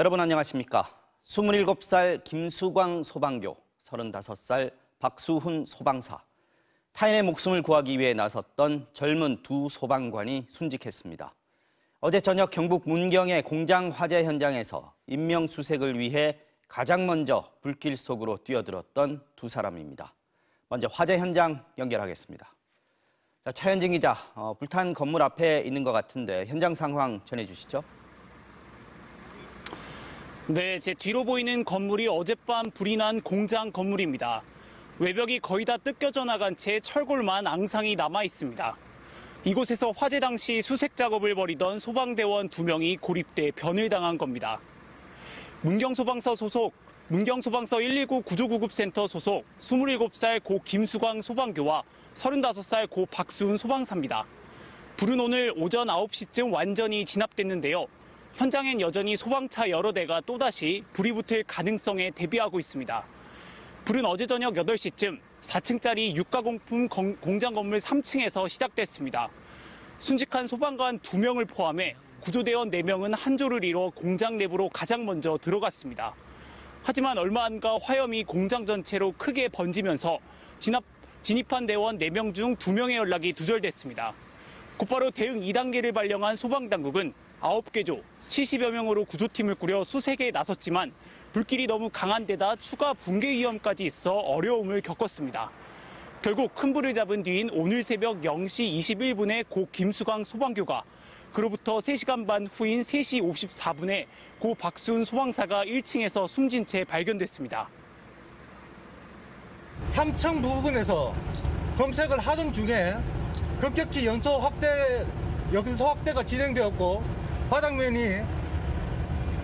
여러분 안녕하십니까? 27살 김수광 소방교, 35살 박수훈 소방사. 타인의 목숨을 구하기 위해 나섰던 젊은 두 소방관이 순직했습니다. 어제 저녁 경북 문경의 공장 화재 현장에서 인명수색을 위해 가장 먼저 불길 속으로 뛰어들었던 두 사람입니다. 먼저 화재 현장 연결하겠습니다. 자, 차현진 기자, 불탄 건물 앞에 있는 것 같은데 현장 상황 전해주시죠. 네, 제 뒤로 보이는 건물이 어젯밤 불이 난 공장 건물입니다. 외벽이 거의 다 뜯겨져 나간 채 철골만 앙상이 남아 있습니다. 이곳에서 화재 당시 수색 작업을 벌이던 소방대원 2명이 고립돼 변을 당한 겁니다. 문경소방서 소속, 문경소방서 119 구조구급센터 소속 27살 고 김수광 소방교와 35살 고 박수훈 소방사입니다. 불은 오늘 오전 9시쯤 완전히 진압됐는데요. 현장엔 여전히 소방차 여러 대가 또다시 불이 붙을 가능성에 대비하고 있습니다. 불은 어제 저녁 8시쯤 4층짜리 유가공품 공장 건물 3층에서 시작됐습니다. 순직한 소방관 2명을 포함해 구조대원 4명은 한 조를 이뤄 공장 내부로 가장 먼저 들어갔습니다. 하지만 얼마 안 가 화염이 공장 전체로 크게 번지면서 진입한 대원 4명 중 2명의 연락이 두절됐습니다. 곧바로 대응 2단계를 발령한 소방당국은 9개 조 70여 명으로 구조팀을 꾸려 수색에 나섰지만 불길이 너무 강한 데다 추가 붕괴 위험까지 있어 어려움을 겪었습니다. 결국 큰 불을 잡은 뒤인 오늘 새벽 0시 21분에 고 김수광 소방교가, 그로부터 3시간 반 후인 3시 54분에 고 박수훈 소방사가 1층에서 숨진 채 발견됐습니다. 3층 부근에서 검색을 하던 중에 급격히 여기서 확대가 진행되었고 바닥면이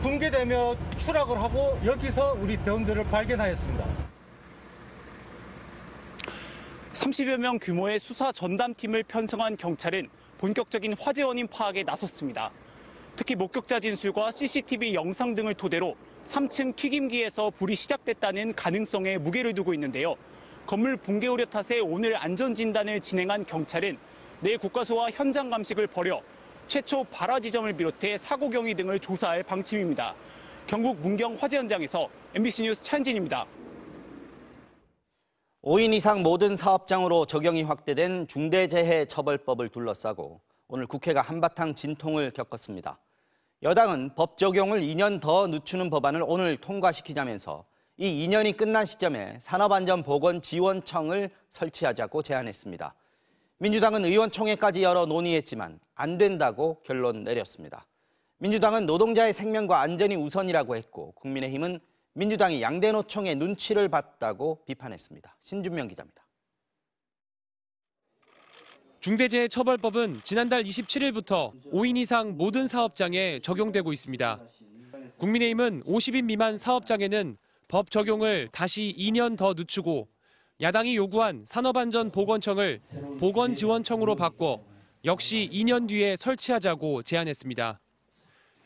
붕괴되며 추락을 하고 여기서 우리 대원들을 발견하였습니다. 30여 명 규모의 수사 전담팀을 편성한 경찰은 본격적인 화재 원인 파악에 나섰습니다. 특히 목격자 진술과 CCTV 영상 등을 토대로 3층 튀김기에서 불이 시작됐다는 가능성에 무게를 두고 있는데요. 건물 붕괴 우려 탓에 오늘 안전진단을 진행한 경찰은 내일 국과수와 현장 감식을 벌여 최초 발화 지점을 비롯해 사고 경위 등을 조사할 방침입니다. 경북 문경 화재 현장에서 MBC 뉴스 차현진입니다. 5인 이상 모든 사업장으로 적용이 확대된 중대재해처벌법을 둘러싸고 오늘 국회가 한바탕 진통을 겪었습니다. 여당은 법 적용을 2년 더 늦추는 법안을 오늘 통과시키자면서 이 2년이 끝난 시점에 산업안전보건지원청을 설치하자고 제안했습니다. 민주당은 의원총회까지 열어 논의했지만 안 된다고 결론 내렸습니다. 민주당은 노동자의 생명과 안전이 우선이라고 했고 국민의힘은 민주당이 양대노총의 눈치를 봤다고 비판했습니다. 신준명 기자입니다. 중대재해처벌법은 지난달 27일부터 5인 이상 모든 사업장에 적용되고 있습니다. 국민의힘은 50인 미만 사업장에는 법 적용을 다시 2년 더 늦추고 야당이 요구한 산업안전보건청을 보건지원청으로 바꿔 역시 2년 뒤에 설치하자고 제안했습니다.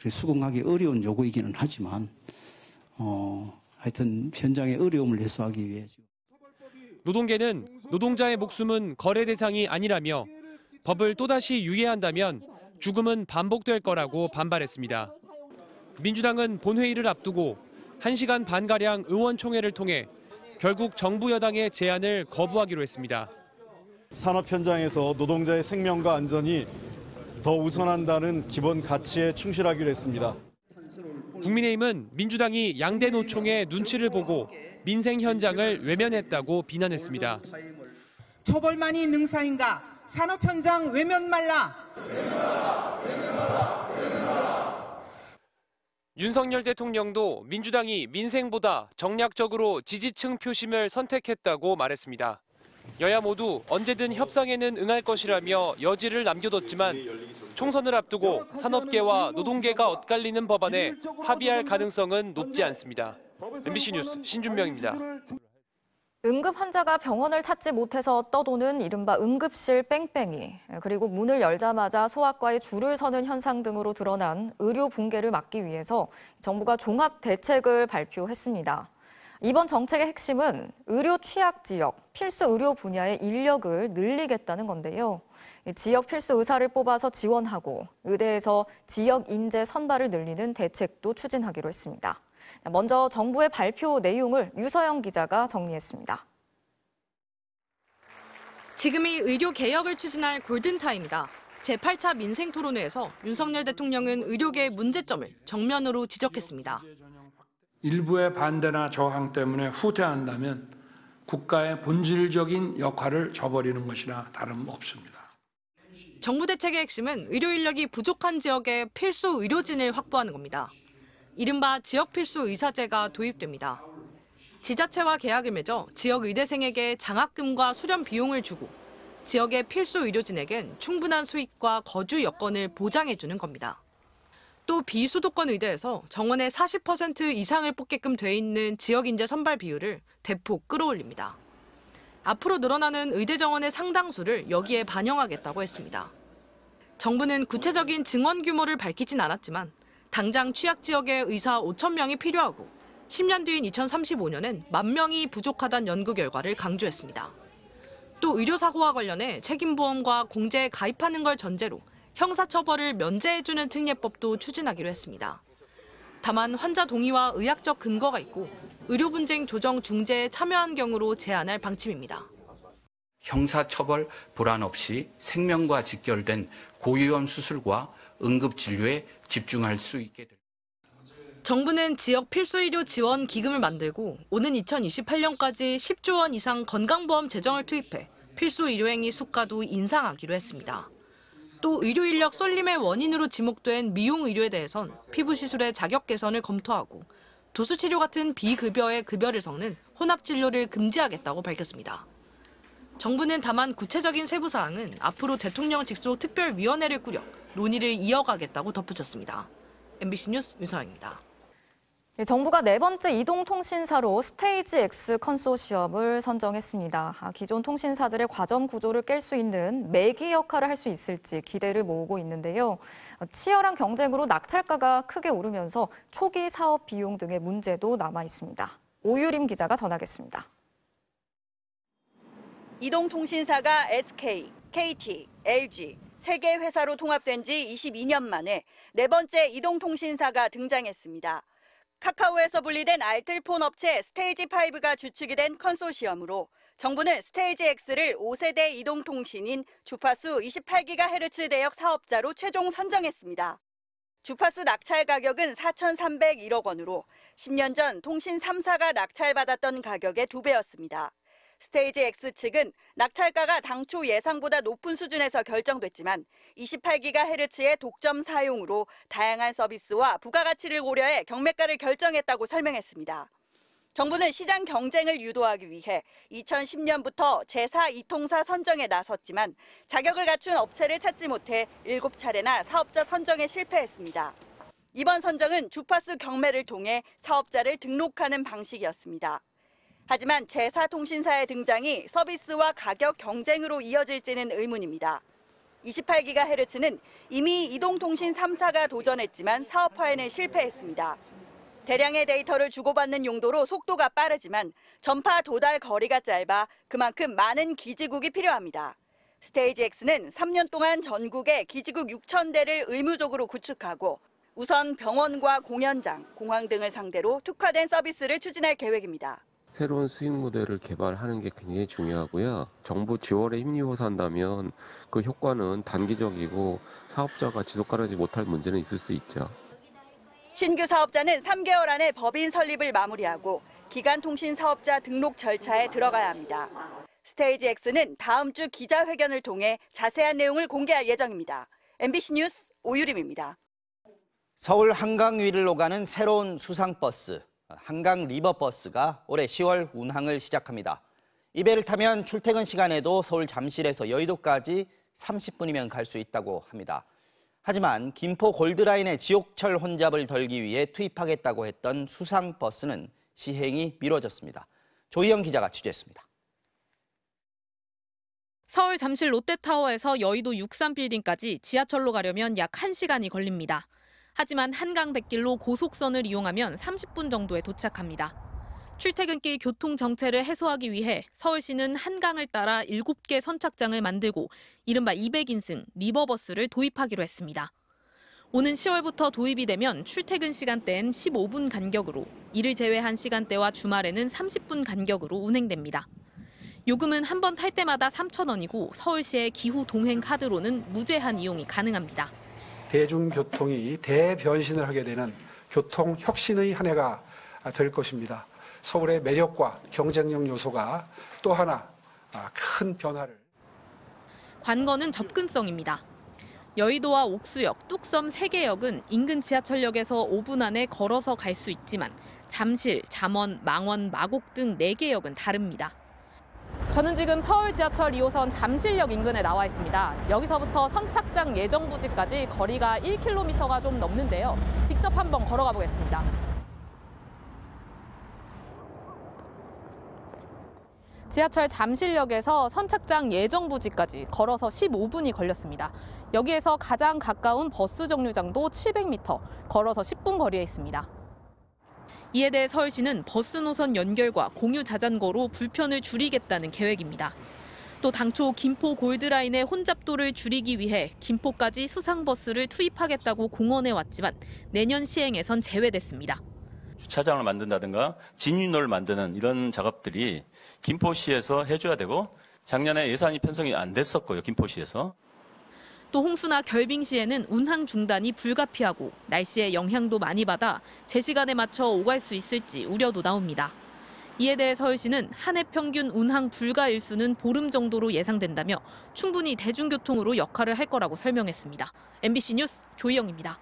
수긍하기 어려운 요구이기는 하지만 하여튼 현장의 어려움을 해소하기 위해 노동계는 노동자의 목숨은 거래 대상이 아니라며 법을 또다시 유예한다면 죽음은 반복될 거라고 반발했습니다. 민주당은 본회의를 앞두고 1시간 반가량 의원총회를 통해 결국 정부 여당의 제안을 거부하기로 했습니다. 산업 현장에서 노동자의 생명과 안전이 더 우선한다는 기본 가치에 충실하기로 했습니다. 국민의힘은 민주당이 양대 노총의 눈치를 보고 민생 현장을 외면했다고 비난했습니다. 처벌만이 능사인가? 산업 현장 외면 말라. 윤석열 대통령도 민주당이 민생보다 정략적으로 지지층 표심을 선택했다고 말했습니다. 여야 모두 언제든 협상에는 응할 것이라며 여지를 남겨뒀지만 총선을 앞두고 산업계와 노동계가 엇갈리는 법안에 합의할 가능성은 높지 않습니다. MBC 뉴스 신준명입니다. 응급 환자가 병원을 찾지 못해서 떠도는 이른바 응급실 뺑뺑이, 그리고 문을 열자마자 소아과에 줄을 서는 현상 등으로 드러난 의료 붕괴를 막기 위해서 정부가 종합 대책을 발표했습니다. 이번 정책의 핵심은 의료 취약 지역, 필수 의료 분야의 인력을 늘리겠다는 건데요. 지역 필수 의사를 뽑아서 지원하고 의대에서 지역 인재 선발을 늘리는 대책도 추진하기로 했습니다. 먼저 정부의 발표 내용을 유서영 기자가 정리했습니다. 지금이 의료 개혁을 추진할 골든타임이다. 제8차 민생토론회에서 윤석열 대통령은 의료계의 문제점을 정면으로 지적했습니다. 일부의 반대나 저항 때문에 후퇴한다면 국가의 본질적인 역할을 저버리는 것이나 다름없습니다. 정부 대책의 핵심은 의료 인력이 부족한 지역에 필수 의료진을 확보하는 겁니다. 이른바 지역 필수 의사제가 도입됩니다. 지자체와 계약을 맺어 지역 의대생에게 장학금과 수련 비용을 주고 지역의 필수 의료진에겐 충분한 수익과 거주 여건을 보장해주는 겁니다. 또 비수도권 의대에서 정원의 40% 이상을 뽑게끔 돼 있는 지역 인재 선발 비율을 대폭 끌어올립니다. 앞으로 늘어나는 의대 정원의 상당수를 여기에 반영하겠다고 했습니다. 정부는 구체적인 증원 규모를 밝히진 않았지만 당장 취약 지역에 의사 5천 명이 필요하고 10년 뒤인 2035년엔 1만 명이 부족하다는 연구 결과를 강조했습니다. 또 의료사고와 관련해 책임보험과 공제에 가입하는 걸 전제로 형사처벌을 면제해주는 특례법도 추진하기로 했습니다. 다만 환자 동의와 의학적 근거가 있고 의료분쟁 조정 중재에 참여한 경우로 제한할 방침입니다. 형사처벌 불안 없이 생명과 직결된 고위험 수술과 응급진료에 집중할 수 있게 됩니다. 정부는 지역 필수의료 지원 기금을 만들고 오는 2028년까지 10조 원 이상 건강보험 재정을 투입해 필수의료행위 수가도 인상하기로 했습니다. 또 의료인력 쏠림의 원인으로 지목된 미용의료에 대해선 피부시술의 자격 개선을 검토하고 도수치료 같은 비급여의 급여를 섞는 혼합진료를 금지하겠다고 밝혔습니다. 정부는 다만 구체적인 세부 사항은 앞으로 대통령 직속 특별위원회를 꾸려 논의를 이어가겠다고 덧붙였습니다. MBC 뉴스 윤서영입니다. 정부가 네 번째 이동통신사로 스테이지 X 컨소시엄을 선정했습니다. 기존 통신사들의 과점 구조를 깰 수 있는 매기 역할을 할 수 있을지 기대를 모으고 있는데요. 치열한 경쟁으로 낙찰가가 크게 오르면서 초기 사업 비용 등의 문제도 남아 있습니다. 오유림 기자가 전하겠습니다. 이동통신사가 SK, KT, LG, 3개 회사로 통합된 지 22년 만에 네 번째 이동통신사가 등장했습니다. 카카오에서 분리된 알뜰폰 업체 스테이지5가 주축이 된 컨소시엄으로 정부는 스테이지 X를 5세대 이동통신인 주파수 28GHz 대역 사업자로 최종 선정했습니다. 주파수 낙찰 가격은 4,301억 원으로 10년 전 통신 3사가 낙찰받았던 가격의 2배였습니다. 스테이지 X 측은 낙찰가가 당초 예상보다 높은 수준에서 결정됐지만 28GHz의 독점 사용으로 다양한 서비스와 부가가치를 고려해 경매가를 결정했다고 설명했습니다. 정부는 시장 경쟁을 유도하기 위해 2010년부터 제4 이통사 선정에 나섰지만 자격을 갖춘 업체를 찾지 못해 7차례나 사업자 선정에 실패했습니다. 이번 선정은 주파수 경매를 통해 사업자를 등록하는 방식이었습니다. 하지만 제4통신사의 등장이 서비스와 가격 경쟁으로 이어질지는 의문입니다. 28GHz는 이미 이동통신 3사가 도전했지만 사업화에는 실패했습니다. 대량의 데이터를 주고받는 용도로 속도가 빠르지만 전파 도달 거리가 짧아 그만큼 많은 기지국이 필요합니다. 스테이지 X는 3년 동안 전국에 기지국 6,000대를 의무적으로 구축하고 우선 병원과 공연장, 공항 등을 상대로 특화된 서비스를 추진할 계획입니다. 새로운 수익 모델을 개발하는 게 굉장히 중요하고요. 정부 지원에 힘입어서 한다면 그 효과는 단기적이고 사업자가 지속 가능하지 못할 문제는 있을 수 있죠. 신규 사업자는 3개월 안에 법인 설립을 마무리하고 기간통신 사업자 등록 절차에 들어가야 합니다. 스테이지 X는 다음 주 기자회견을 통해 자세한 내용을 공개할 예정입니다. MBC 뉴스 오유림입니다. 서울 한강 위를 오가는 새로운 수상버스, 한강 리버버스가 올해 10월 운항을 시작합니다. 이 배를 타면 출퇴근 시간에도 서울 잠실에서 여의도까지 30분이면 갈 수 있다고 합니다. 하지만 김포 골드라인의 지옥철 혼잡을 덜기 위해 투입하겠다고 했던 수상버스는 시행이 미뤄졌습니다. 조희영 기자가 취재했습니다. 서울 잠실 롯데타워에서 여의도 63빌딩까지 지하철로 가려면 약 1시간이 걸립니다. 하지만 한강 백길로 고속선을 이용하면 30분 정도에 도착합니다. 출퇴근길 교통 정체를 해소하기 위해 서울시는 한강을 따라 7개 선착장을 만들고 이른바 200인승 리버버스를 도입하기로 했습니다. 오는 10월부터 도입이 되면 출퇴근 시간대엔 15분 간격으로, 이를 제외한 시간대와 주말에는 30분 간격으로 운행됩니다. 요금은 한 번 탈 때마다 3,000원이고 서울시의 기후 동행 카드로는 무제한 이용이 가능합니다. 대중교통이 대변신을 하게 되는 교통 혁신의 한 해가 될 것입니다. 서울의 매력과 경쟁력 요소가 또 하나 큰 변화를. 관건은 접근성입니다. 여의도와 옥수역, 뚝섬 3개역은 인근 지하철역에서 5분 안에 걸어서 갈 수 있지만 잠실, 잠원, 망원, 마곡 등 4개역은 다릅니다. 저는 지금 서울 지하철 2호선 잠실역 인근에 나와 있습니다. 여기서부터 선착장 예정부지까지 거리가 1km가 좀 넘는데요. 직접 한번 걸어가 보겠습니다. 지하철 잠실역에서 선착장 예정부지까지 걸어서 15분이 걸렸습니다. 여기에서 가장 가까운 버스 정류장도 700m, 걸어서 10분 거리에 있습니다. 이에 대해 서울시는 버스 노선 연결과 공유 자전거로 불편을 줄이겠다는 계획입니다. 또 당초 김포 골드라인의 혼잡도를 줄이기 위해 김포까지 수상버스를 투입하겠다고 공언해 왔지만 내년 시행에선 제외됐습니다. 주차장을 만든다든가 진입로를 만드는 이런 작업들이 김포시에서 해줘야 되고 작년에 예산이 편성이 안 됐었고요, 김포시에서. 또 홍수나 결빙 시에는 운항 중단이 불가피하고 날씨의 영향도 많이 받아 제 시간에 맞춰 오갈 수 있을지 우려도 나옵니다. 이에 대해 서울시는 한 해 평균 운항 불가 일수는 보름 정도로 예상된다며 충분히 대중교통으로 역할을 할 거라고 설명했습니다. MBC 뉴스 조희영입니다.